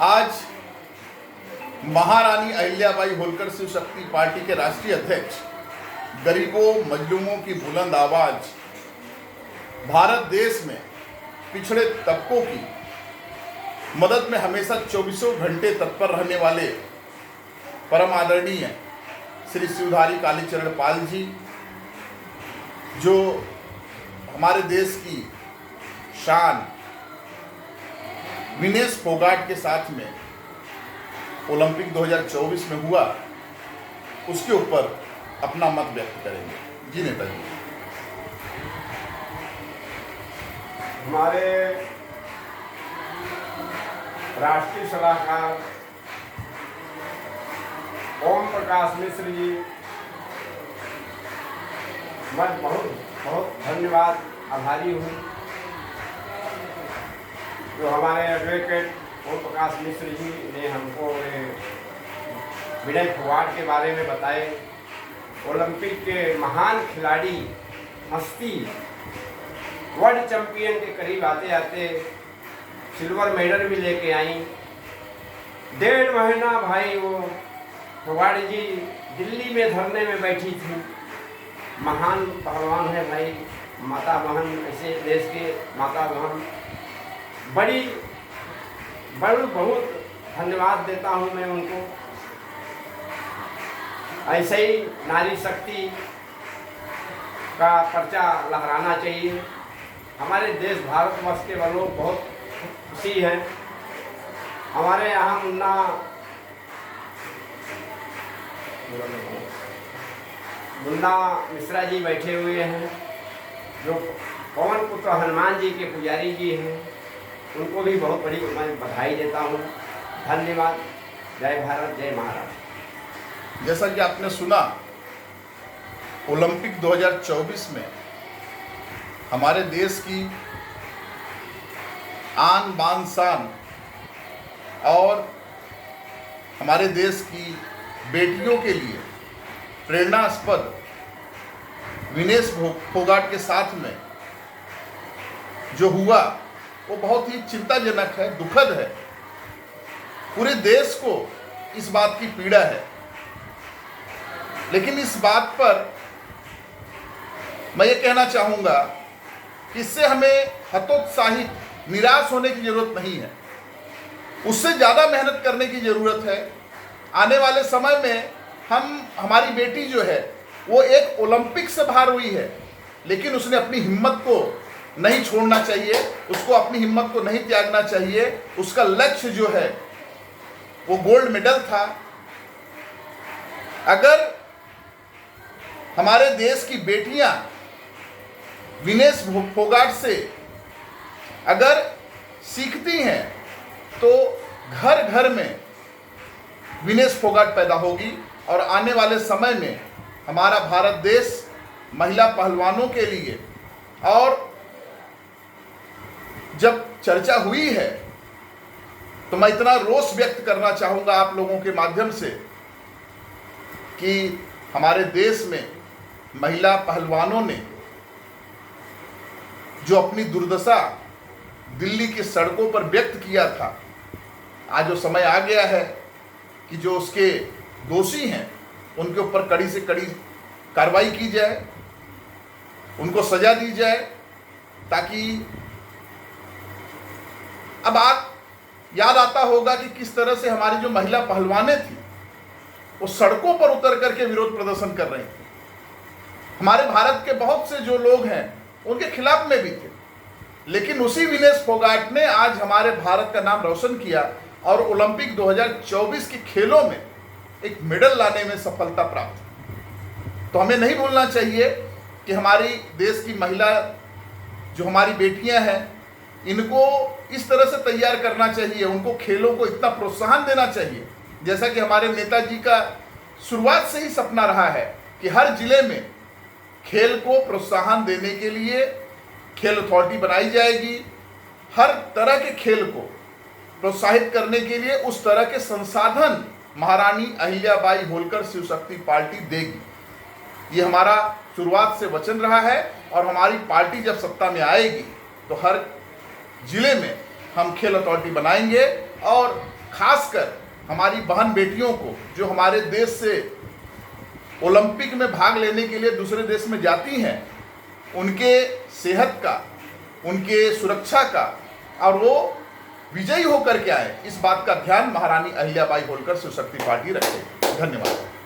आज महारानी अहिल्याबाई होलकर शिव शक्ति पार्टी के राष्ट्रीय अध्यक्ष गरीबों मजलूमों की बुलंद आवाज भारत देश में पिछड़े तबकों की मदद में हमेशा 24 घंटे तत्पर रहने वाले परम आदरणीय श्री शिवधारी कालीचरण पाल जी, जो हमारे देश की शान विनेश फोगाट के साथ में ओलंपिक 2024 में हुआ, उसके ऊपर अपना मत व्यक्त करेंगे। जी नेताजी। हमारे राष्ट्रीय सलाहकार ओम प्रकाश मिश्र जी, मैं बहुत बहुत धन्यवाद आभारी हूँ जो हमारे एडवोकेट ओम प्रकाश मिश्र जी ने हमको विनय फोगाट के बारे में बताए। ओलंपिक के महान खिलाड़ी, हस्ती, वर्ल्ड चैंपियन के करीब आते आते सिल्वर मेडल भी लेके आई। 1.5 महीना भाई वो फोगाट जी दिल्ली में धरने में बैठी थी। महान पहलवान है भाई, माता बहन, ऐसे देश के माता बहन, बहुत धन्यवाद देता हूँ मैं उनको। ऐसे ही नारी शक्ति का पर्चा लहराना चाहिए। हमारे देश भारतवर्ष के लोग बहुत खुशी हैं। हमारे यहाँ मुन्ना मिश्रा जी बैठे हुए हैं, जो पवन पुत्र हनुमान जी के पुजारी जी हैं। उनको भी बहुत बड़ी मैं बधाई देता हूँ। धन्यवाद। जय भारत, जय महाराष्ट्र। जैसा कि आपने सुना, ओलंपिक 2024 में हमारे देश की आन बान शान और हमारे देश की बेटियों के लिए प्रेरणास्पद विनेश फोगाट के साथ में जो हुआ वो बहुत ही चिंताजनक है, दुखद है। पूरे देश को इस बात की पीड़ा है, लेकिन इस बात पर मैं ये कहना चाहूँगा कि इससे हमें हतोत्साहित, निराश होने की जरूरत नहीं है। उससे ज़्यादा मेहनत करने की ज़रूरत है। आने वाले समय में हमारी बेटी जो है वो एक ओलंपिक से बाहर हुई है, लेकिन उसने अपनी हिम्मत को नहीं छोड़ना चाहिए, उसको अपनी हिम्मत को नहीं त्यागना चाहिए। उसका लक्ष्य जो है वो गोल्ड मेडल था। अगर हमारे देश की बेटियां विनेश फोगाट से अगर सीखती हैं तो घर घर में विनेश फोगाट पैदा होगी और आने वाले समय में हमारा भारत देश महिला पहलवानों के लिए, और जब चर्चा हुई है तो मैं इतना रोष व्यक्त करना चाहूँगा आप लोगों के माध्यम से कि हमारे देश में महिला पहलवानों ने जो अपनी दुर्दशा दिल्ली की सड़कों पर व्यक्त किया था, आज वो समय आ गया है कि जो उसके दोषी हैं उनके ऊपर कड़ी से कड़ी कार्रवाई की जाए, उनको सजा दी जाए, ताकि अब आप याद आता होगा कि किस तरह से हमारी जो महिला पहलवानें थी वो सड़कों पर उतर करके विरोध प्रदर्शन कर रही थी। हमारे भारत के बहुत से जो लोग हैं उनके खिलाफ में भी थे, लेकिन उसी विनेश फोगाट ने आज हमारे भारत का नाम रोशन किया और ओलंपिक 2024 के खेलों में एक मेडल लाने में सफलता प्राप्त की। तो हमें नहीं भूलना चाहिए कि हमारी देश की महिला, जो हमारी बेटियां हैं, इनको इस तरह से तैयार करना चाहिए, उनको खेलों को इतना प्रोत्साहन देना चाहिए। जैसा कि हमारे नेताजी का शुरुआत से ही सपना रहा है कि हर जिले में खेल को प्रोत्साहन देने के लिए खेल अथॉरिटी बनाई जाएगी। हर तरह के खेल को प्रोत्साहित करने के लिए उस तरह के संसाधन महारानी अहिल्याबाई होलकर शिव शक्ति पार्टी देगी। ये हमारा शुरुआत से वचन रहा है और हमारी पार्टी जब सत्ता में आएगी तो हर जिले में हम खेल अथॉरिटी बनाएंगे और खासकर हमारी बहन बेटियों को जो हमारे देश से ओलंपिक में भाग लेने के लिए दूसरे देश में जाती हैं, उनके सेहत का, उनके सुरक्षा का और वो विजयी होकर के आए, इस बात का ध्यान महारानी अहिल्याबाई होलकर शिव शक्ति पार्टी रखे। धन्यवाद।